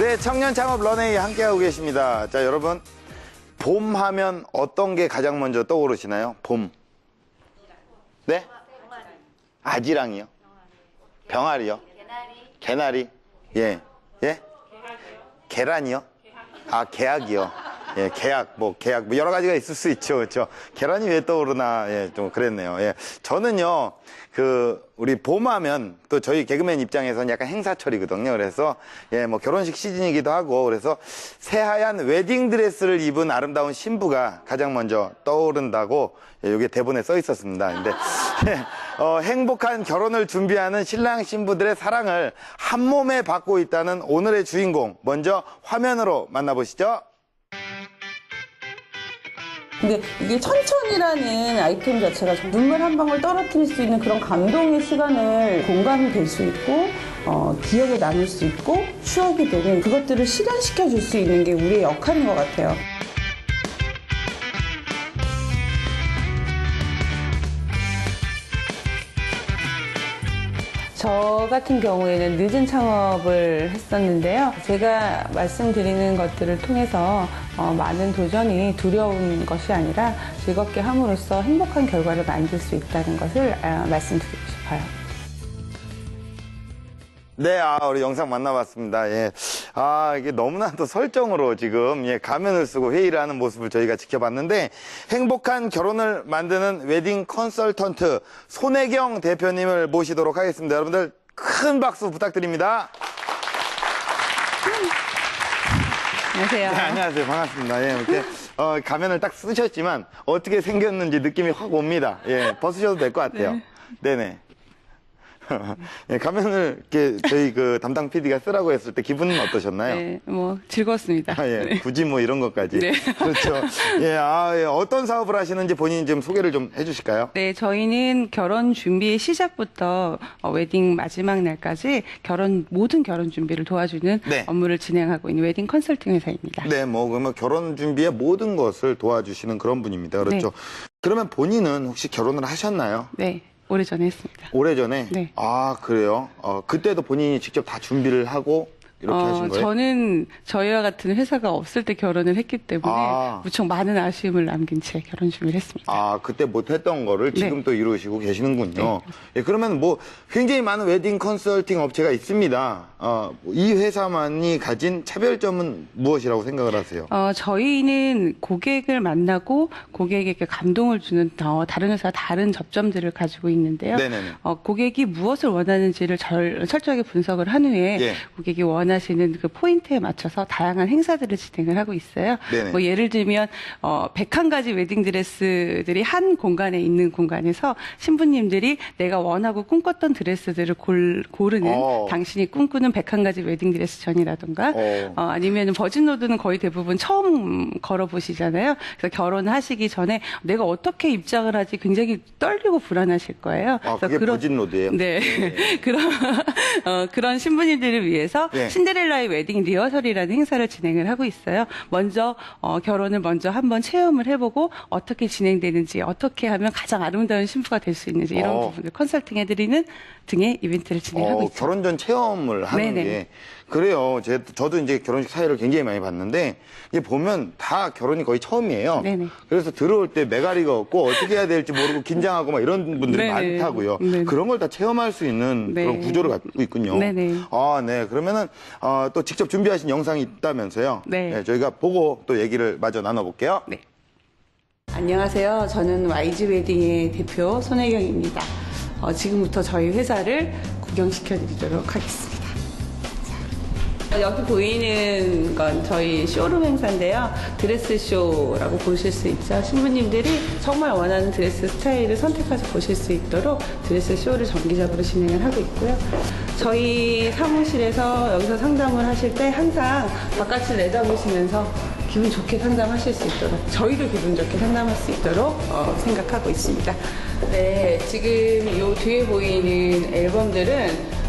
네, 청년 창업 런웨이 함께하고 계십니다. 자, 여러분, 봄 하면 어떤 게 가장 먼저 떠오르시나요? 봄. 네? 아지랑이요? 병아리요? 개나리. 예. 예? 계란이요? 아, 계약이요. 예, 계약, 여러 가지가 있을 수 있죠. 그렇죠. 계란이 왜 떠오르나, 예, 좀 그랬네요. 예. 저는요, 우리 봄하면 또 저희 개그맨 입장에서는 약간 행사철이거든요. 그래서, 예, 뭐 결혼식 시즌이기도 하고, 그래서 새하얀 웨딩드레스를 입은 아름다운 신부가 가장 먼저 떠오른다고, 예, 여기 대본에 써 있었습니다. 근데, 예, 행복한 결혼을 준비하는 신랑 신부들의 사랑을 한 몸에 받고 있다는 오늘의 주인공, 먼저 화면으로 만나보시죠. 근데 이게 천천이라는 아이템 자체가 눈물 한 방울 떨어뜨릴 수 있는 그런 감동의 시간을 공감이 될 수 있고 기억에 남을 수 있고 추억이 되는 그것들을 실현시켜 줄 수 있는 게 우리의 역할인 것 같아요. 저 같은 경우에는 늦은 창업을 했었는데요. 제가 말씀드리는 것들을 통해서 많은 도전이 두려운 것이 아니라 즐겁게 함으로써 행복한 결과를 만들 수 있다는 것을 말씀드리고 싶어요. 네, 우리 영상 만나봤습니다. 예. 이게 너무나도 설정으로 지금, 예, 가면을 쓰고 회의를 하는 모습을 저희가 지켜봤는데, 행복한 결혼을 만드는 웨딩 컨설턴트 손혜경 대표님을 모시도록 하겠습니다. 여러분들 큰 박수 부탁드립니다. 안녕하세요. 네, 안녕하세요. 반갑습니다. 예, 이렇게, 가면을 딱 쓰셨지만, 어떻게 생겼는지 느낌이 확 옵니다. 예, 벗으셔도 될 것 같아요. 네. 네네. 예, 가면을 이렇게 저희 담당 PD가 쓰라고 했을 때 기분은 어떠셨나요? 네, 뭐 즐거웠습니다. 예, 네. 굳이 뭐 이런 것까지. 네. 그렇죠. 예, 예, 어떤 사업을 하시는지 본인이 좀 소개를 좀 해주실까요? 네, 저희는 결혼 준비의 시작부터 웨딩 마지막 날까지 모든 결혼 준비를 도와주는 네. 업무를 진행하고 있는 웨딩 컨설팅 회사입니다. 네, 그러면 결혼 준비의 모든 것을 도와주시는 그런 분입니다. 그렇죠. 네. 그러면 본인은 혹시 결혼을 하셨나요? 네, 오래전에 했습니다. 오래전에? 네. 그래요? 그때도 본인이 직접 다 준비를 하고 이렇게 하신 거예요? 저는 저희와 같은 회사가 없을 때 결혼을 했기 때문에 무척 많은 아쉬움을 남긴 채 결혼 준비를 했습니다. 그때 못했던 거를 지금 네. 또 이루시고 계시는군요. 네. 예, 그러면 굉장히 많은 웨딩 컨설팅 업체가 있습니다. 이 회사만이 가진 차별점은 무엇이라고 생각을 하세요? 저희는 고객을 만나고 고객에게 감동을 주는 다른 회사와 다른 접점들을 가지고 있는데요. 네네네. 고객이 무엇을 원하는지를 철저하게 분석을 한 후에 예. 고객이 원하시는 그 포인트에 맞춰서 다양한 행사들을 진행을 하고 있어요. 네네. 예를 들면 101가지 웨딩드레스들이 한 공간에 있는 공간에서 신부님들이 내가 원하고 꿈꿨던 드레스들을 고르는 당신이 꿈꾸는 101가지 웨딩드레스 전이라던가 아니면 버진로드는 거의 대부분 처음 걸어보시잖아요. 그래서 결혼하시기 전에 내가 어떻게 입장을 하지 굉장히 떨리고 불안하실 거예요. 그게 버진로드예요? 네. 그런 신부님들을 위해서 네. 신데렐라의 웨딩 리허설이라는 행사를 진행을 하고 있어요. 먼저 결혼을 먼저 한번 체험을 해보고 어떻게 진행되는지 어떻게 하면 가장 아름다운 신부가 될 수 있는지 이런 부분을 컨설팅해드리는 등의 이벤트를 진행하고 있습니다. 결혼 전 체험을 하는 네네. 게 그래요. 저도 이제 결혼식 사회를 굉장히 많이 봤는데 이게 보면 다 결혼이 거의 처음이에요. 네네. 그래서 들어올 때 매가리가 없고 어떻게 해야 될지 모르고 긴장하고 막 이런 분들이 네네. 많다고요. 네네. 그런 걸 다 체험할 수 있는 네. 그런 구조를 갖고 있군요. 네네. 네. 그러면은 또 직접 준비하신 영상이 있다면서요. 네. 저희가 보고 또 얘기를 마저 나눠볼게요. 네. 안녕하세요. 저는 YG 웨딩의 대표 손혜경입니다. 지금부터 저희 회사를 구경시켜드리도록 하겠습니다. 여기 보이는 건 저희 쇼룸 행사인데요. 드레스 쇼라고 보실 수 있죠. 신부님들이 정말 원하는 드레스 스타일을 선택해서 보실 수 있도록 드레스 쇼를 정기적으로 진행을 하고 있고요. 저희 사무실에서 여기서 상담을 하실 때 항상 바깥을 내다보시면서 기분 좋게 상담하실 수 있도록 저희도 기분 좋게 상담할 수 있도록 생각하고 있습니다. 네, 지금 이 뒤에 보이는 앨범들은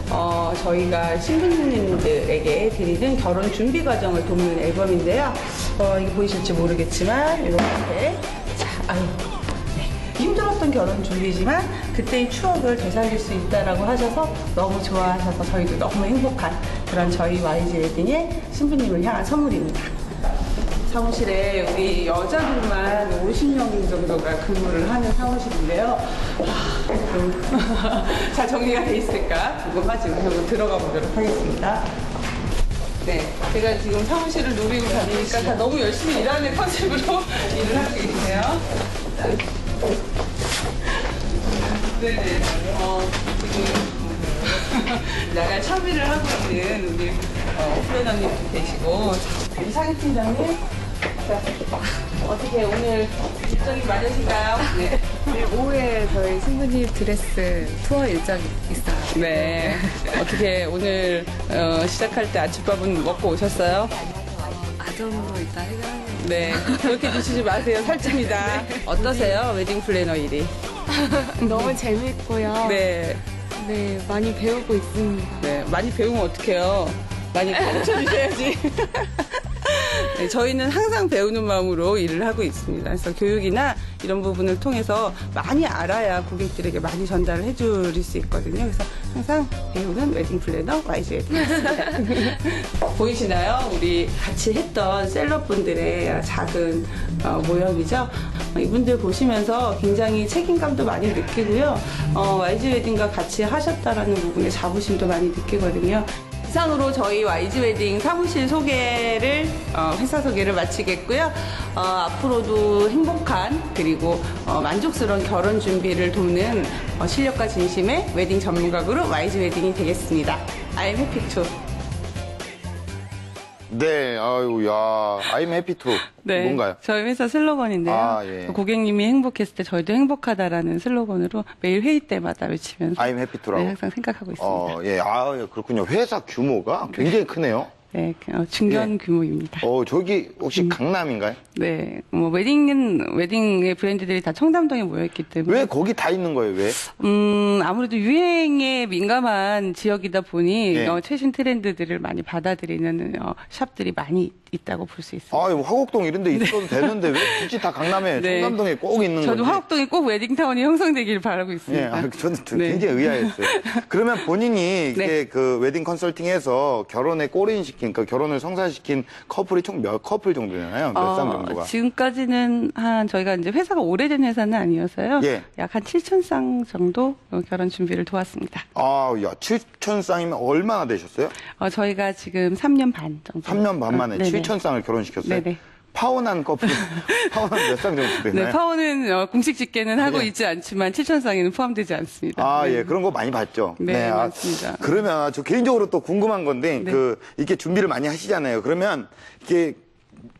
저희가 신부님들에게 드리는 결혼 준비 과정을 돕는 앨범인데요. 이게 보이실지 모르겠지만 이렇게 힘들었던 결혼 준비지만 그때의 추억을 되살릴 수 있다라고 하셔서 너무 좋아하셔서 저희도 너무 행복한 그런 저희 YG 웨딩의 신부님을 향한 선물입니다. 사무실에 우리 여자들만 50명 정도가 근무를 하는 사무실인데요. 잘 정리가 돼 있을까 궁금하지만 한번 들어가 보도록 하겠습니다. 네, 제가 지금 사무실을 누비고 다니니까 다 너무 열심히 일하는 컨셉으로 일을 하고 계세요. 네네. 지금 나갈 참여를 하고 있는 우리 플래너님도 계시고, 이상희 팀장님. 자, 어떻게 오늘 일정이 많으신가요? 네. 네, 오후에 저희 신부님 드레스 투어 일정이 있어요. 네. 어떻게 오늘 시작할 때 아침밥은 먹고 오셨어요? 아점으로 일단 해결하는. 네. 그렇게 드시지 마세요. 살찝니다. 어떠세요? 웨딩 플래너 일이? 너무 재밌고요. 네. 네, 많이 배우고 있습니다. 네. 많이 배우면 어떡해요? 많이 가르쳐 주셔야지. 네, 저희는 항상 배우는 마음으로 일을 하고 있습니다. 그래서 교육이나 이런 부분을 통해서 많이 알아야 고객들에게 많이 전달을 해드릴 수 있거든요. 그래서 항상 배우는 웨딩 플래너 YG 웨딩입니다. 보이시나요? 우리 같이 했던 셀럽분들의 작은 모형이죠. 이분들 보시면서 굉장히 책임감도 많이 느끼고요. YG 웨딩과 같이 하셨다라는 부분에 자부심도 많이 느끼거든요. 이상으로 저희 YG 웨딩 사무실 소개를 회사 소개를 마치겠고요. 앞으로도 행복한 그리고 만족스러운 결혼 준비를 돕는 실력과 진심의 웨딩 전문가 그룹 YG 웨딩이 되겠습니다. I'm happy to. 네, 아유, 야, I'm happy to. 네, 뭔가요? 저희 회사 슬로건인데요. 아, 예. 고객님이 행복했을 때 저희도 행복하다라는 슬로건으로 매일 회의 때마다 외치면서 I'm happy to라고. 네, 항상 생각하고 있습니다. 예, 예, 그렇군요. 회사 규모가 굉장히 크네요. 네, 중견 예. 규모입니다. 저기 혹시 강남인가요? 네, 뭐 웨딩의 브랜드들이 다 청담동에 모여있기 때문에 왜 거기 다 있는 거예요? 왜? 아무래도 유행에 민감한 지역이다 보니 네. 최신 트렌드들을 많이 받아들이는 샵들이 많이 있다고 볼 수 있습니다. 화곡동 이런 데 있어도 되는데 왜 굳이 다 강남에 네. 청담동에 꼭 있는 거지? 저도 화곡동에 꼭 웨딩타운이 형성되길 바라고 예, 있습니다. 저는 네. 굉장히 의아했어요. 그러면 본인이 네. 이렇게 그 웨딩 컨설팅에서 결혼에 골인시킨, 그 결혼을 성사시킨 커플이 총 몇 커플 정도 되나요? 몇 쌍 정도가? 지금까지는 저희가 이제 회사가 오래된 회사는 아니어서요. 예. 약 한 7,000쌍 정도 결혼 준비를 도왔습니다. 야, 7천 쌍이면 얼마나 되셨어요? 저희가 지금 3년 반 정도. 3년 반 만에 네네. 7천 쌍을 결혼시켰어요? 네네. 파혼한 커플, 파혼한 몇 쌍 정도 되나요? 네, 파혼은 공식 집계는 하고 네. 있지 않지만 7,000쌍에는 포함되지 않습니다. 네. 예, 그런 거 많이 봤죠. 네, 맞습니다. 그러면 저 개인적으로 또 궁금한 건데, 네. 이렇게 준비를 많이 하시잖아요. 그러면 이게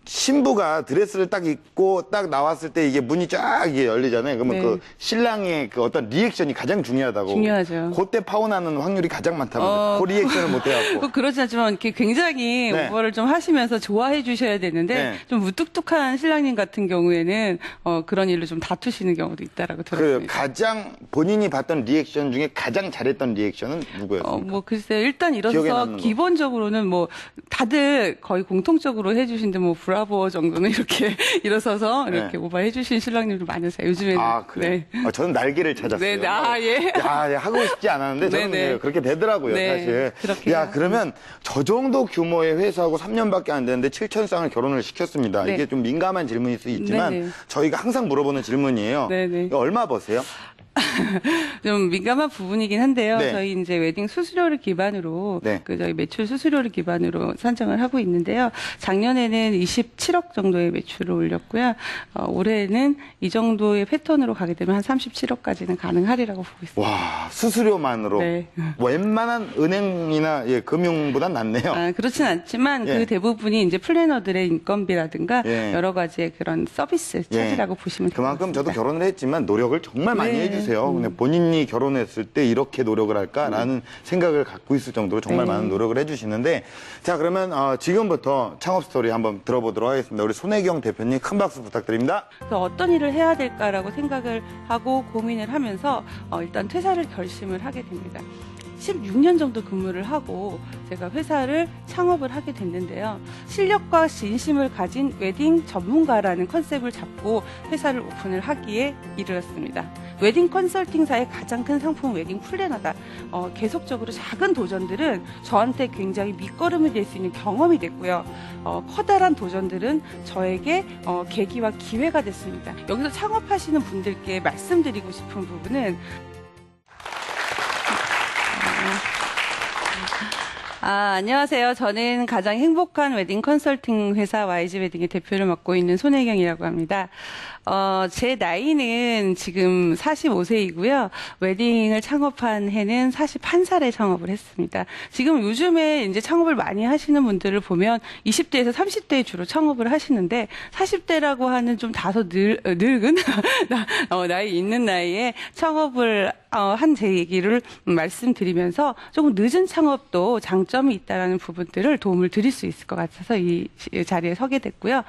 신부가 드레스를 딱 입고 딱 나왔을 때 이게 문이 쫙 이게 열리잖아요. 그러면 네. 그 신랑의 그 어떤 리액션이 가장 중요하다고. 중요하죠. 그때 파혼하는 확률이 가장 많다고. 그 리액션을 못 해갖고. 꼭 그렇지 않지만 이렇게 굉장히 네. 오버를 좀 하시면서 좋아해 주셔야 되는데 네. 좀 무뚝뚝한 신랑님 같은 경우에는 그런 일로 좀 다투시는 경우도 있다라고 그 들었습니다. 가장 본인이 봤던 리액션 중에 가장 잘했던 리액션은 누구였어요? 뭐 글쎄 일단 기억에 일어서서 남는 거. 기본적으로는 뭐 다들 거의 공통적으로 해주신데 뭐 브라보 정도는 이렇게 일어서서 네. 이렇게 오버해 주신 신랑님도 많으세요. 요즘에는. 그래요? 네. 저는 날개를 찾았어요. 네, 예. 야, 하고 싶지 않았는데 저는 네네. 예, 그렇게 되더라고요, 네, 사실. 그렇게요. 야, 그러면 저 정도 규모의 회사하고 3년밖에 안 되는데 7천 쌍을 결혼을 시켰습니다. 네. 이게 좀 민감한 질문일 수 있지만 네네. 저희가 항상 물어보는 질문이에요. 네네. 이거 얼마 버세요? 좀 민감한 부분이긴 한데요. 네. 저희 이제 웨딩 수수료를 기반으로 네. 저희 매출 수수료를 기반으로 산정을 하고 있는데요. 작년에는 27억 정도의 매출을 올렸고요. 올해는 이 정도의 패턴으로 가게 되면 한 37억까지는 가능하리라고 보고 있습니다. 와, 수수료만으로. 네. 웬만한 은행이나 금융보단 낫네요. 그렇진 않지만 예. 그 대부분이 이제 플래너들의 인건비라든가 예. 여러 가지의 그런 서비스 차지라고 보시면 됩니다. 그만큼 저도 결혼을 했지만 노력을 정말 많이 네. 해주세요. 근데 본인이 결혼했을 때 이렇게 노력을 할까라는 생각을 갖고 있을 정도로 정말 네. 많은 노력을 해주시는데, 자, 그러면 지금부터 창업 스토리 한번 들어보도록 하겠습니다. 우리 손혜경 대표님 큰 박수 부탁드립니다. 그래서 어떤 일을 해야 될까라고 생각을 하고 고민을 하면서 일단 퇴사를 결심을 하게 됩니다. 16년 정도 근무를 하고 제가 회사를 창업을 하게 됐는데요. 실력과 진심을 가진 웨딩 전문가라는 컨셉을 잡고 회사를 오픈을 하기에 이르렀습니다. 웨딩 컨설팅사의 가장 큰 상품은 웨딩 플래너다. 계속적으로 작은 도전들은 저한테 굉장히 밑거름이 될 수 있는 경험이 됐고요. 커다란 도전들은 저에게 계기와 기회가 됐습니다. 여기서 창업하시는 분들께 말씀드리고 싶은 부분은 안녕하세요. 저는 가장 행복한 웨딩 컨설팅 회사 YG 웨딩의 대표를 맡고 있는 손혜경이라고 합니다. 제 나이는 지금 45세이고요. 웨딩을 창업한 해는 41살에 창업을 했습니다. 지금 요즘에 이제 창업을 많이 하시는 분들을 보면 20대에서 30대에 주로 창업을 하시는데 40대라고 하는 좀 다소 늙은 나이 있는 나이에 창업을 한 제 얘기를 말씀드리면서 조금 늦은 창업도 장점이 있다라는 부분들을 도움을 드릴 수 있을 것 같아서 이 자리에 서게 됐고요.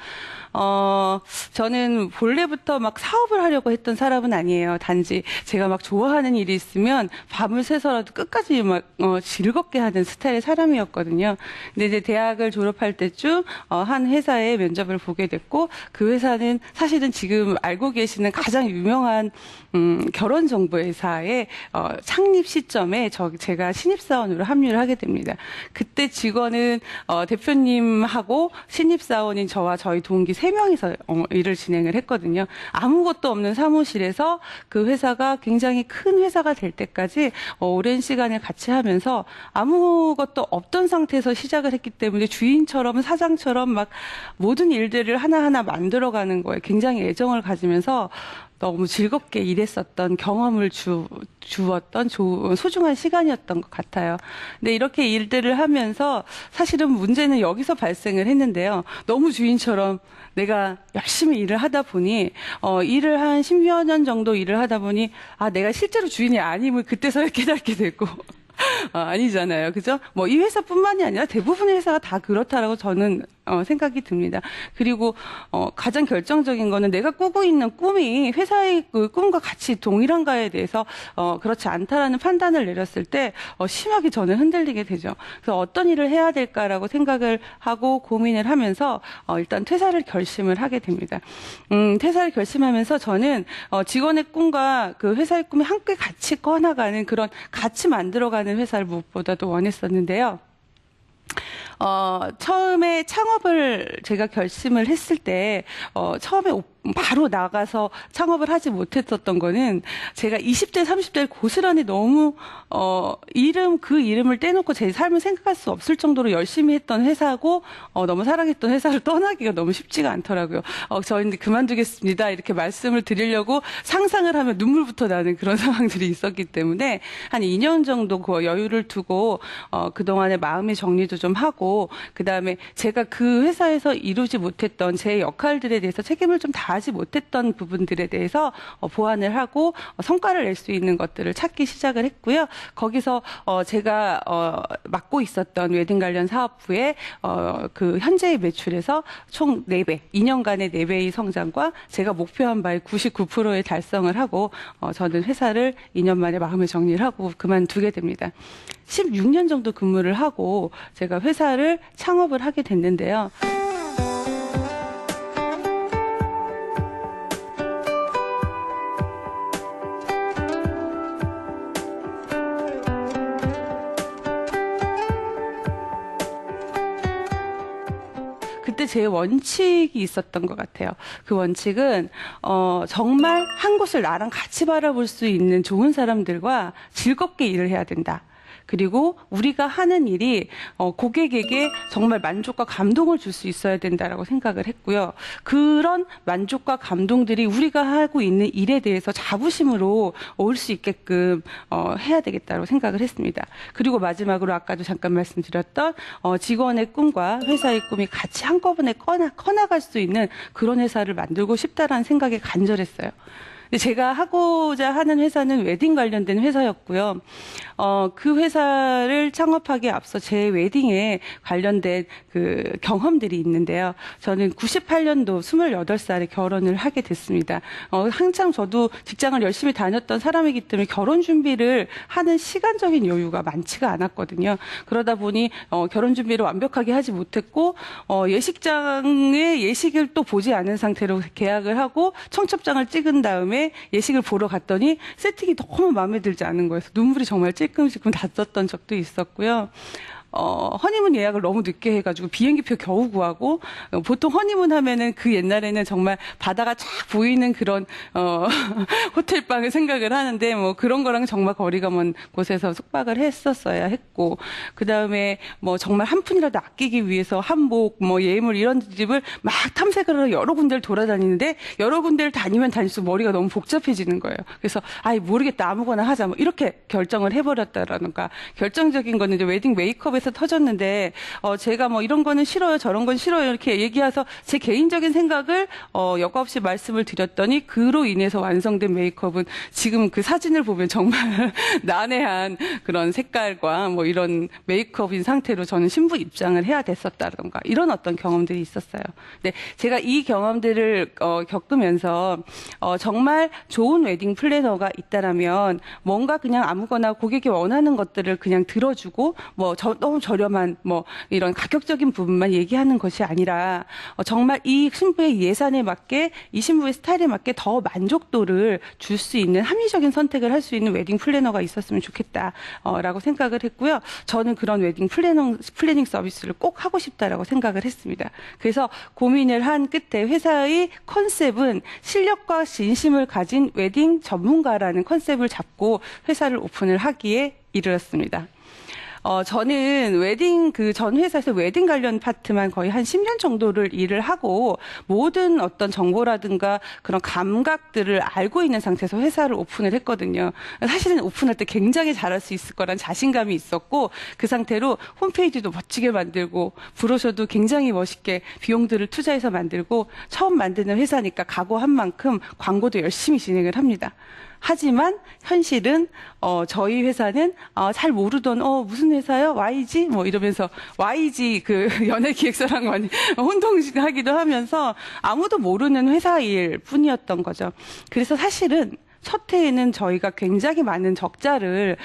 저는 본래부터 막 사업을 하려고 했던 사람은 아니에요. 단지 제가 막 좋아하는 일이 있으면 밤을 새서라도 끝까지 막 즐겁게 하는 스타일의 사람이었거든요. 근데 이제 대학을 졸업할 때쯤 한 회사에 면접을 보게 됐고 그 회사는 사실은 지금 알고 계시는 가장 유명한 결혼정보회사의 창립 시점에 제가 신입사원으로 합류를 하게 됩니다. 그때 직원은 대표님하고 신입사원인 저와 저희 동기 3명이서 일을 진행을 했거든요. 아무것도 없는 사무실에서 그 회사가 굉장히 큰 회사가 될 때까지 오랜 시간을 같이 하면서 아무것도 없던 상태에서 시작을 했기 때문에 주인처럼 사장처럼 막 모든 일들을 하나하나 만들어가는 거에 굉장히 애정을 가지면서 너무 즐겁게 일했었던 경험을 주었던 소중한 시간이었던 것 같아요. 근데 이렇게 일들을 하면서 사실은 문제는 여기서 발생을 했는데요. 너무 주인처럼 내가 열심히 일을 하다 보니 일을 한 10여 년 정도 일을 하다 보니 내가 실제로 주인이 아님을 그때서야 깨닫게 되고 아니잖아요. 그죠? 뭐 이 회사뿐만이 아니라 대부분의 회사가 다 그렇다라고 저는 생각이 듭니다. 그리고 가장 결정적인 거는 내가 꾸고 있는 꿈이 회사의 그 꿈과 같이 동일한가에 대해서 그렇지 않다라는 판단을 내렸을 때 심하게 저는 흔들리게 되죠. 그래서 어떤 일을 해야 될까라고 생각을 하고 고민을 하면서 일단 퇴사를 결심을 하게 됩니다. 퇴사를 결심하면서 저는 직원의 꿈과 그 회사의 꿈이 함께 같이 커나가는 그런 같이 만들어가는 회사를 무엇보다도 원했었는데요. 처음에 창업을 제가 결심을 했을 때, 처음에 바로 나가서 창업을 하지 못했었던 거는 제가 20대, 30대를 고스란히 너무, 그 이름을 떼놓고 제 삶을 생각할 수 없을 정도로 열심히 했던 회사고, 너무 사랑했던 회사를 떠나기가 너무 쉽지가 않더라고요. 저희는 그만두겠습니다. 이렇게 말씀을 드리려고 상상을 하면 눈물부터 나는 그런 상황들이 있었기 때문에 한 2년 정도 그 여유를 두고, 그동안의 마음의 정리도 좀 하고, 그 다음에 제가 그 회사에서 이루지 못했던 제 역할들에 대해서 책임을 좀 다하지 못했던 부분들에 대해서 보완을 하고 성과를 낼 수 있는 것들을 찾기 시작을 했고요. 거기서 제가 맡고 있었던 웨딩 관련 사업부의 그 현재의 매출에서 총 4배, 2년간의 4배의 성장과 제가 목표한 바의 99%의 달성을 하고 저는 회사를 2년 만에 마음의 정리를 하고 그만두게 됩니다. 16년 정도 근무를 하고 제가 회사를 창업을 하게 됐는데요. 그때 제 원칙이 있었던 것 같아요. 그 원칙은 정말 한 곳을 나랑 같이 바라볼 수 있는 좋은 사람들과 즐겁게 일을 해야 된다. 그리고 우리가 하는 일이 고객에게 정말 만족과 감동을 줄 수 있어야 된다라고 생각을 했고요. 그런 만족과 감동들이 우리가 하고 있는 일에 대해서 자부심으로 올 수 있게끔 해야 되겠다고 생각을 했습니다. 그리고 마지막으로 아까도 잠깐 말씀드렸던 직원의 꿈과 회사의 꿈이 같이 한꺼번에 커나갈 수 있는 그런 회사를 만들고 싶다라는 생각에 간절했어요. 제가 하고자 하는 회사는 웨딩 관련된 회사였고요. 그 회사를 창업하기에 앞서 제 웨딩에 관련된 그 경험들이 있는데요. 저는 98년도 28살에 결혼을 하게 됐습니다. 한참 저도 직장을 열심히 다녔던 사람이기 때문에 결혼 준비를 하는 시간적인 여유가 많지가 않았거든요. 그러다 보니 결혼 준비를 완벽하게 하지 못했고 예식장에 예식을 또 보지 않은 상태로 계약을 하고 청첩장을 찍은 다음에 예식을 보러 갔더니 세팅이 너무 마음에 들지 않은 거여서 눈물이 정말 찔끔찔끔 났었던 적도 있었고요. 허니문 예약을 너무 늦게 해가지고 비행기표 겨우 구하고, 보통 허니문 하면은 그 옛날에는 정말 바다가 쫙 보이는 그런, 호텔방을 생각을 하는데, 뭐 그런 거랑 정말 거리가 먼 곳에서 숙박을 했었어야 했고, 그 다음에 뭐 정말 한 푼이라도 아끼기 위해서 한복, 뭐 예물 이런 집을 막 탐색을 하러 여러 군데를 돌아다니는데, 여러 군데를 다니면 다닐수록 머리가 너무 복잡해지는 거예요. 그래서, 아이, 모르겠다. 아무거나 하자. 뭐 이렇게 결정을 해버렸다라는가. 결정적인 거는 이제 웨딩 메이크업에서 터졌는데 제가 뭐 이런 거는 싫어요, 저런 건 싫어요 이렇게 얘기해서 제 개인적인 생각을 여과 없이 말씀을 드렸더니 그로 인해서 완성된 메이크업은 지금 그 사진을 보면 정말 난해한 그런 색깔과 뭐 이런 메이크업인 상태로 저는 신부 입장을 해야 됐었다던가 이런 어떤 경험들이 있었어요. 근데 제가 이 경험들을 겪으면서 정말 좋은 웨딩 플래너가 있다라면 뭔가 그냥 아무거나 고객이 원하는 것들을 그냥 들어주고 뭐 너무 저렴한 뭐 이런 가격적인 부분만 얘기하는 것이 아니라 정말 이 신부의 예산에 맞게 이 신부의 스타일에 맞게 더 만족도를 줄 수 있는 합리적인 선택을 할 수 있는 웨딩 플래너가 있었으면 좋겠다라고 생각을 했고요. 저는 그런 웨딩 플래닝 서비스를 꼭 하고 싶다라고 생각을 했습니다. 그래서 고민을 한 끝에 회사의 컨셉은 실력과 진심을 가진 웨딩 전문가라는 컨셉을 잡고 회사를 오픈을 하기에 이르렀습니다. 저는 웨딩, 전 회사에서 웨딩 관련 파트만 거의 한 10년 정도를 일을 하고 모든 어떤 정보라든가 그런 감각들을 알고 있는 상태에서 회사를 오픈을 했거든요. 사실은 오픈할 때 굉장히 잘할 수 있을 거란 자신감이 있었고 그 상태로 홈페이지도 멋지게 만들고 브로셔도 굉장히 멋있게 비용들을 투자해서 만들고 처음 만드는 회사니까 각오한 만큼 광고도 열심히 진행을 합니다. 하지만 현실은 저희 회사는 잘 모르던 무슨 회사요? YG? 뭐 이러면서 YG 그 연예기획사랑 많이 혼동하기도 하면서 아무도 모르는 회사일 뿐이었던 거죠. 그래서 사실은 첫 해에는 저희가 굉장히 많은 적자를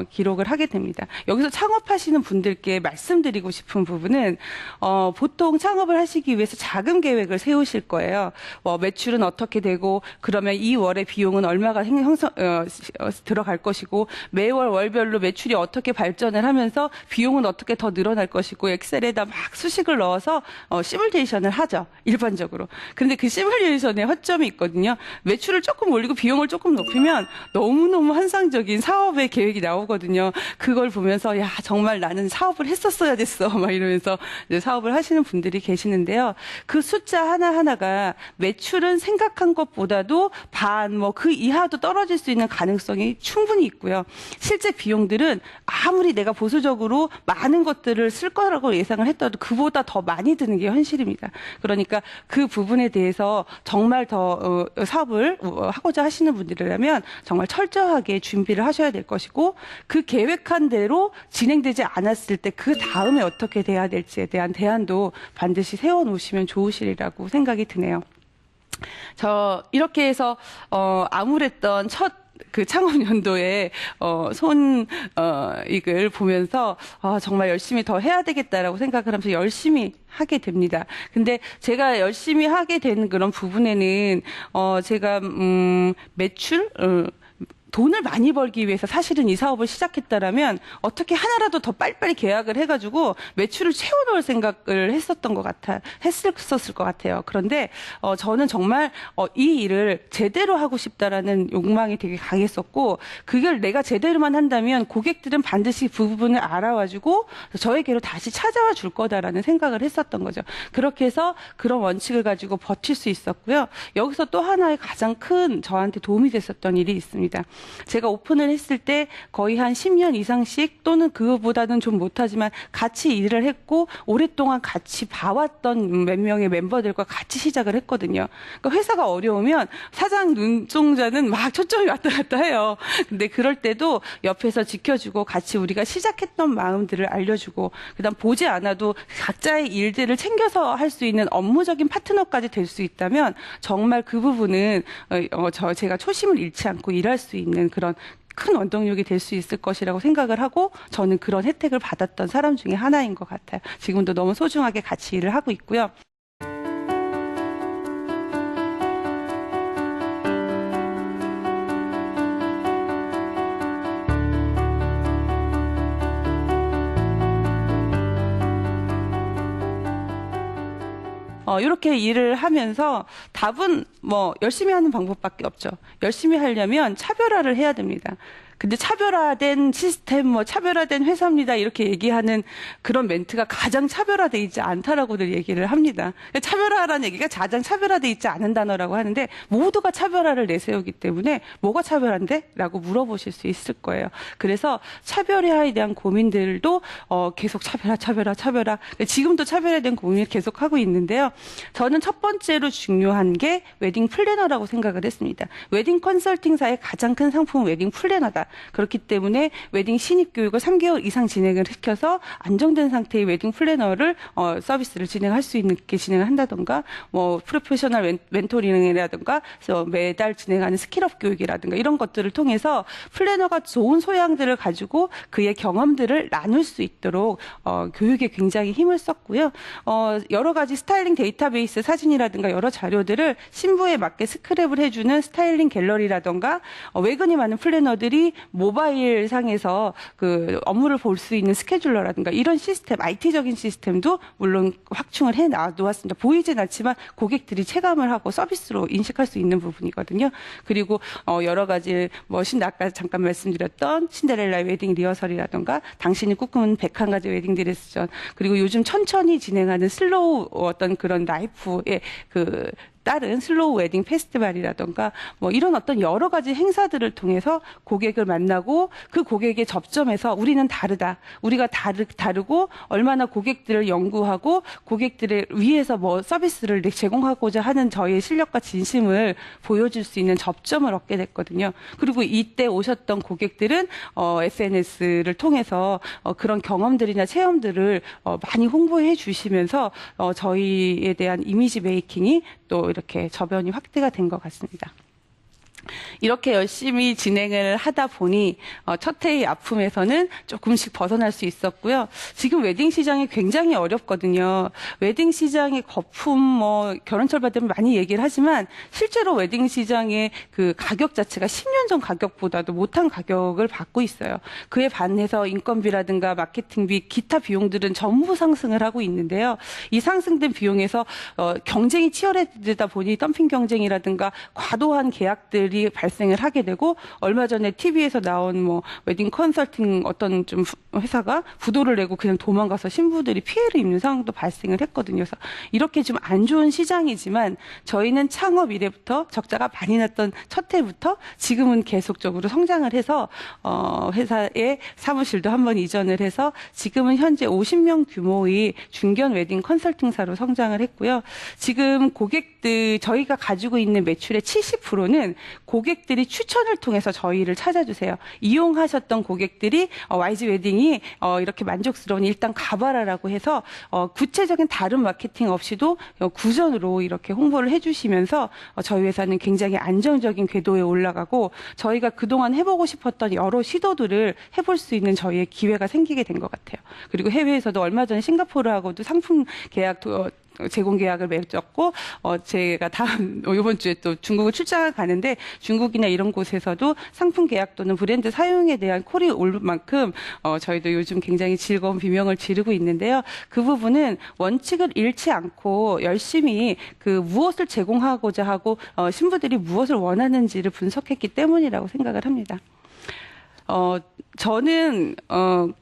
기록을 하게 됩니다. 여기서 창업하시는 분들께 말씀드리고 싶은 부분은 보통 창업을 하시기 위해서 자금 계획을 세우실 거예요. 매출은 어떻게 되고 그러면 이 월의 비용은 얼마가 들어갈 것이고 매월 월별로 매출이 어떻게 발전을 하면서 비용은 어떻게 더 늘어날 것이고 엑셀에다 막 수식을 넣어서 시뮬레이션을 하죠. 일반적으로. 그런데 그 시뮬레이션에 허점이 있거든요. 매출을 조금 올리고 비용을 조금 높이면 너무너무 환상적인 사업의 계획이 나오거든요. 그걸 보면서 야 정말 나는 사업을 했었어야 됐어 막 이러면서 이제 사업을 하시는 분들이 계시는데요. 그 숫자 하나하나가 매출은 생각한 것보다도 반 뭐 그 이하도 떨어질 수 있는 가능성이 충분히 있고요. 실제 비용들은 아무리 내가 보수적으로 많은 것들을 쓸 거라고 예상을 했더라도 그보다 더 많이 드는 게 현실입니다. 그러니까 그 부분에 대해서 정말 더 사업을 하고자 하시는 분들이라면 정말 철저하게 준비를 하셔야 될 것이고 그 계획한 대로 진행되지 않았을 때 그 다음에 어떻게 돼야 될지에 대한 대안도 반드시 세워놓으시면 좋으시리라고 생각이 드네요. 이렇게 해서 암울했던 첫 그 창업 연도에 손익을 보면서 정말 열심히 더 해야 되겠다라고 생각을 하면서 열심히 하게 됩니다. 근데 제가 열심히 하게 된 그런 부분에는 제가 매출 돈을 많이 벌기 위해서 사실은 이 사업을 시작했다라면 어떻게 하나라도 더 빨리빨리 계약을 해가지고 매출을 채워놓을 생각을 했었을 것 같아요. 그런데 저는 정말 이 일을 제대로 하고 싶다라는 욕망이 되게 강했었고 그걸 내가 제대로만 한다면 고객들은 반드시 그 부분을 알아와주고 저에게로 다시 찾아와 줄 거다라는 생각을 했었던 거죠. 그렇게 해서 그런 원칙을 가지고 버틸 수 있었고요. 여기서 또 하나의 가장 큰 저한테 도움이 됐었던 일이 있습니다. 제가 오픈을 했을 때 거의 한 10년 이상씩 또는 그거보다는 좀 못하지만 같이 일을 했고 오랫동안 같이 봐왔던 몇 명의 멤버들과 같이 시작을 했거든요. 그러니까 회사가 어려우면 사장 눈동자는 막 초점이 왔다 갔다 해요. 근데 그럴 때도 옆에서 지켜주고 같이 우리가 시작했던 마음들을 알려주고 그다음 보지 않아도 각자의 일들을 챙겨서 할 수 있는 업무적인 파트너까지 될 수 있다면 정말 그 부분은 제가 초심을 잃지 않고 일할 수 있는 그런 큰 원동력이 될 수 있을 것이라고 생각을 하고 저는 그런 혜택을 받았던 사람 중에 하나인 것 같아요. 지금도 너무 소중하게 같이 일을 하고 있고요. 이렇게 일을 하면서 답은 뭐 열심히 하는 방법밖에 없죠. 열심히 하려면 차별화를 해야 됩니다. 근데 차별화된 시스템, 뭐 차별화된 회사입니다. 이렇게 얘기하는 그런 멘트가 가장 차별화돼 있지 않다라고들 얘기를 합니다. 차별화라는 얘기가 가장 차별화돼 있지 않은 단어라고 하는데 모두가 차별화를 내세우기 때문에 뭐가 차별한데? 라고 물어보실 수 있을 거예요. 그래서 차별화에 대한 고민들도 계속 차별화. 지금도 차별화에 대한 고민을 계속 하고 있는데요. 저는 첫 번째로 중요한 게 웨딩 플래너라고 생각을 했습니다. 웨딩 컨설팅사의 가장 큰 상품은 웨딩 플래너다. 그렇기 때문에 웨딩 신입 교육을 3개월 이상 진행을 시켜서 안정된 상태의 웨딩 플래너를 서비스를 진행할 수 있게 진행을 한다던가 뭐 프로페셔널 멘토링이라든가 매달 진행하는 스킬업 교육이라든가 이런 것들을 통해서 플래너가 좋은 소양들을 가지고 그의 경험들을 나눌 수 있도록 교육에 굉장히 힘을 썼고요. 여러 가지 스타일링 데이터베이스 사진이라든가 여러 자료들을 신부에 맞게 스크랩을 해주는 스타일링 갤러리라든가 외근이 많은 플래너들이 모바일 상에서 그 업무를 볼 수 있는 스케줄러라든가 이런 시스템, IT적인 시스템도 물론 확충을 해 놓았습니다. 보이진 않지만 고객들이 체감을 하고 서비스로 인식할 수 있는 부분이거든요. 그리고 여러 가지 아까 잠깐 말씀드렸던 신데렐라 웨딩 리허설이라든가 당신이 꿈꾸는 101가지 웨딩 드레스전 그리고 요즘 천천히 진행하는 슬로우 어떤 그런 라이프의 그 다른 슬로우 웨딩 페스티벌이라던가 뭐 이런 어떤 여러 가지 행사들을 통해서 고객을 만나고 그 고객의 접점에서 우리는 다르다. 우리가 다르고 얼마나 고객들을 연구하고 고객들을 위해서 뭐 서비스를 제공하고자 하는 저희의 실력과 진심을 보여줄 수 있는 접점을 얻게 됐거든요. 그리고 이때 오셨던 고객들은 SNS를 통해서 그런 경험들이나 체험들을 많이 홍보해 주시면서 저희에 대한 이미지 메이킹이 또 이렇게 저변이 확대가 된 것 같습니다. 이렇게 열심히 진행을 하다 보니 첫 해의 아픔에서는 조금씩 벗어날 수 있었고요. 지금 웨딩 시장이 굉장히 어렵거든요. 웨딩 시장의 거품, 결혼철 받으면 많이 얘기를 하지만 실제로 웨딩 시장의 그 가격 자체가 10년 전 가격보다도 못한 가격을 받고 있어요. 그에 반해서 인건비라든가 마케팅비, 기타 비용들은 전부 상승을 하고 있는데요. 이 상승된 비용에서 경쟁이 치열해지다 보니 덤핑 경쟁이라든가 과도한 계약들이 발생을 하게 되고 얼마 전에 TV에서 나온 웨딩 컨설팅 어떤 좀 회사가 부도를 내고 그냥 도망가서 신부들이 피해를 입는 상황도 발생을 했거든요. 그래서 이렇게 좀 안 좋은 시장이지만 저희는 창업 이래부터 적자가 많이 났던 첫 해부터 지금은 계속적으로 성장을 해서 회사의 사무실도 한번 이전을 해서 지금은 현재 50명 규모의 중견 웨딩 컨설팅사로 성장을 했고요. 지금 고객들 저희가 가지고 있는 매출의 70%는 고객들이 추천을 통해서 저희를 찾아주세요. 이용하셨던 고객들이 YG 웨딩이 이렇게 만족스러우니 일단 가봐라라고 해서 구체적인 다른 마케팅 없이도 구전으로 이렇게 홍보를 해주시면서 저희 회사는 굉장히 안정적인 궤도에 올라가고 저희가 그동안 해보고 싶었던 여러 시도들을 해볼 수 있는 저희의 기회가 생기게 된 것 같아요. 그리고 해외에서도 얼마 전에 싱가포르하고도 상품 계약 제공 계약을 맺었고 제가 이번 주에 또 중국을 출장을 가는데 중국이나 이런 곳에서도 상품 계약 또는 브랜드 사용에 대한 콜이 올 만큼 저희도 요즘 굉장히 즐거운 비명을 지르고 있는데요. 그 부분은 원칙을 잃지 않고 열심히 그 무엇을 제공하고자 하고 신부들이 무엇을 원하는지를 분석했기 때문이라고 생각을 합니다. 저는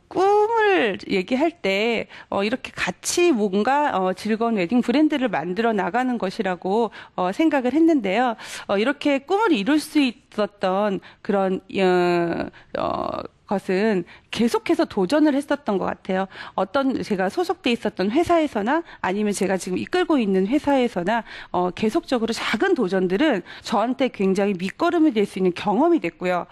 꿈을 꿈을 얘기할 때 이렇게 같이 뭔가 즐거운 웨딩 브랜드를 만들어 나가는 것이라고 생각을 했는데요. 이렇게 꿈을 이룰 수 있었던 그런 것은 계속해서 도전을 했었던 것 같아요. 어떤 제가 소속돼 있었던 회사에서나 아니면 제가 지금 이끌고 있는 회사에서나 계속적으로 작은 도전들은 저한테 굉장히 밑거름이 될 수 있는 경험이 됐고요.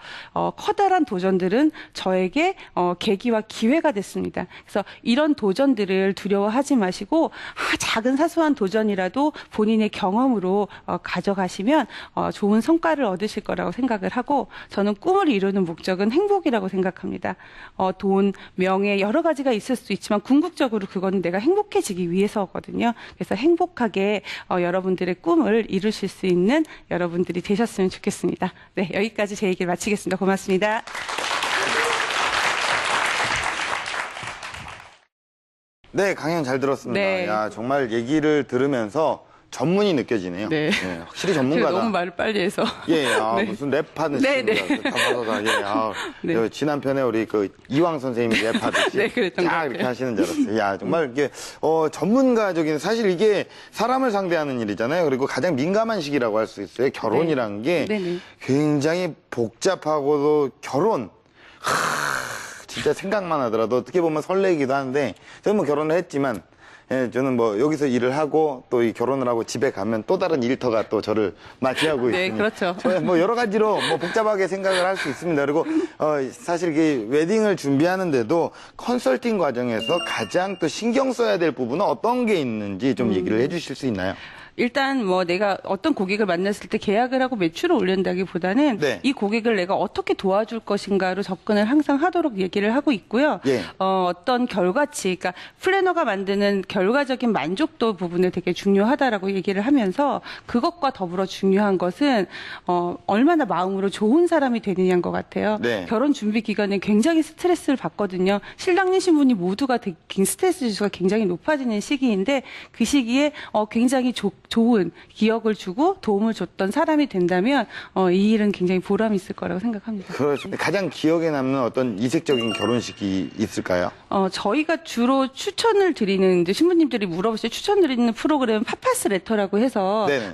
커다란 도전들은 저에게 계기와 기회가 됐습니다. 그래서 이런 도전들을 두려워하지 마시고 작은 사소한 도전이라도 본인의 경험으로 가져가시면 좋은 성과를 얻으실 거라고 생각을 하고 저는 꿈을 이루는 목적은 행복이라고 생각합니다. 돈, 명예 여러 가지가 있을 수 있지만 궁극적으로 그거는 내가 행복해지기 위해서거든요. 그래서 행복하게 여러분들의 꿈을 이루실 수 있는 여러분들이 되셨으면 좋겠습니다. 네, 여기까지 제 얘기를 마치겠습니다. 고맙습니다. 네, 강연 잘 들었습니다. 네. 야, 정말 얘기를 들으면서 전문이 느껴지네요. 네. 예, 확실히 전문가다. 너무 말을 빨리 해서. 예, 네. 무슨 랩하는 네, 네. 다다다다. 예, 네. 지난 편에 우리 이황 선생님이 랩하듯이 네, 그랬던 것 쫙 같아요. 이렇게 하시는 줄 알았어요. 야, 정말 이게 전문가적인 사실 이게 사람을 상대하는 일이잖아요. 그리고 가장 민감한 시기라고 할 수 있어요. 결혼이라는 게 네, 네. 굉장히 복잡하고도 진짜 생각만 하더라도 어떻게 보면 설레기도 하는데 저는 뭐 결혼을 했지만 예, 저는 뭐 여기서 일을 하고 또 이 결혼을 하고 집에 가면 또 다른 일터가 또 저를 맞이하고 네, 있으니 그렇죠. 저는 뭐 여러 가지로 뭐 복잡하게 생각을 할 수 있습니다. 그리고 사실 이게 웨딩을 준비하는데도 컨설팅 과정에서 가장 또 신경 써야 될 부분은 어떤 게 있는지 좀 얘기를 해주실 수 있나요? 일단 뭐 내가 어떤 고객을 만났을 때 계약을 하고 매출을 올린다기보다는 네. 이 고객을 내가 어떻게 도와줄 것인가로 접근을 항상 하도록 얘기를 하고 있고요. 예. 어떤 결과치, 그러니까 플래너가 만드는 결과적인 만족도 부분을 되게 중요하다라고 얘기를 하면서 그것과 더불어 중요한 것은 얼마나 마음으로 좋은 사람이 되느냐인 것 같아요. 네. 결혼 준비 기간에 굉장히 스트레스를 받거든요. 신랑님 신부님 모두가 스트레스 지수가 굉장히 높아지는 시기인데 그 시기에 굉장히 좋은 기억을 주고 도움을 줬던 사람이 된다면 이 일은 굉장히 보람이 있을 거라고 생각합니다. 그렇죠. 가장 기억에 남는 어떤 이색적인 결혼식이 있을까요? 저희가 주로 추천을 드리는 이제 신부님들이 물어보실 때 추천드리는 프로그램 파파스 레터라고 해서 네네.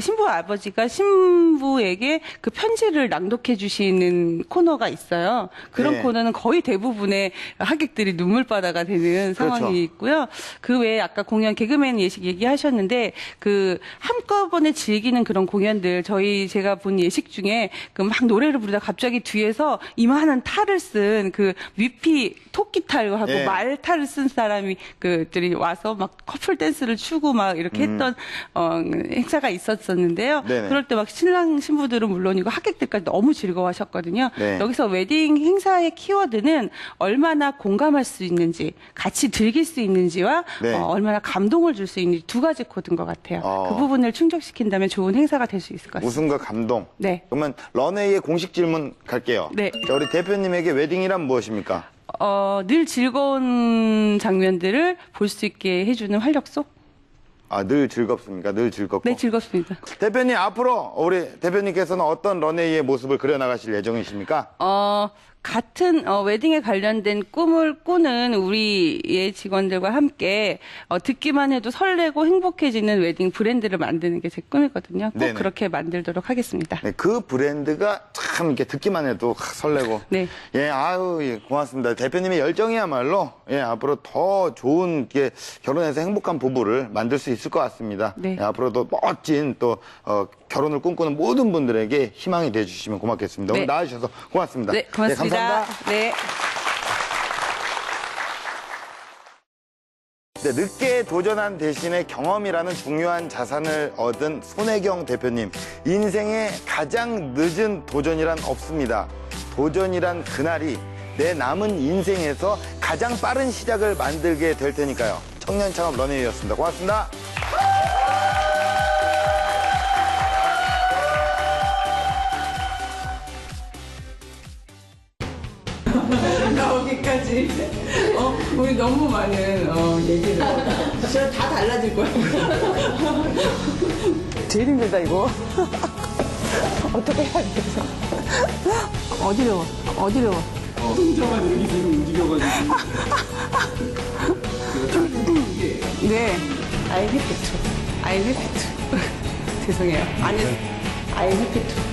신부 아버지가 신부에게 그 편지를 낭독해 주시는 코너가 있어요. 그런 네. 코너는 거의 대부분의 하객들이 눈물바다가 되는 상황이 그렇죠. 있고요. 그 외에 아까 공연 개그맨 예식 얘기하셨는데 그 한꺼번에 즐기는 그런 공연들 제가 본 예식 중에 그 막 노래를 부르다 갑자기 뒤에서 이만한 탈을 쓴 그 위피 토끼 탈하고 예. 말 탈을 쓴 사람이 그들이 와서 막 커플 댄스를 추고 막 이렇게 했던 행사가 있었었는데요. 네네. 그럴 때 막 신랑 신부들은 물론이고 하객들까지 너무 즐거워하셨거든요. 네. 여기서 웨딩 행사의 키워드는 얼마나 공감할 수 있는지, 같이 즐길 수 있는지와 네. 얼마나 감동을 줄 수 있는지 두 가지 코드인 것 같아요. 어. 그 부분을 충족시킨다면 좋은 행사가 될 수 있을 것 같습니다. 웃음과 감동. 네. 그러면 런웨이의 공식 질문 갈게요. 네. 자, 우리 대표님에게 웨딩이란 무엇입니까? 늘 즐거운 장면들을 볼 수 있게 해주는 활력소? 늘 즐겁습니까? 늘 즐겁고. 네, 즐겁습니다. 대표님, 앞으로 우리 대표님께서는 어떤 런웨이의 모습을 그려나가실 예정이십니까? 같은 웨딩에 관련된 꿈을 꾸는 우리의 직원들과 함께 듣기만 해도 설레고 행복해지는 웨딩 브랜드를 만드는 게 제 꿈이거든요. 꼭 네네. 그렇게 만들도록 하겠습니다. 네, 그 브랜드가 참 이렇게 듣기만 해도 설레고. 네. 예, 예, 고맙습니다. 대표님의 열정이야말로 앞으로 더 좋은 결혼해서 행복한 부부를 만들 수 있을 것 같습니다. 네. 앞으로도 멋진 또 결혼을 꿈꾸는 모든 분들에게 희망이 되어주시면 고맙겠습니다. 네. 오늘 나와주셔서 고맙습니다. 네, 고맙습니다. 감사합니다. 네. 네, 늦게 도전한 대신에 경험이라는 중요한 자산을 얻은 손혜경 대표님. 인생의 가장 늦은 도전이란 없습니다. 도전이란 그날이 내 남은 인생에서 가장 빠른 시작을 만들게 될 테니까요. 청년 창업 런웨이였습니다. 고맙습니다. 나오기까지 우리 너무 많은 얘기를 진짜 다 달라질 거야. 제일 힘들다 이거. 어떻게 해야 돼? 어디로? 혼자만 이렇게 계속 움직여가지고. 네. I'm happy to. I'm happy to. 죄송해요. 아니, I'm happy to.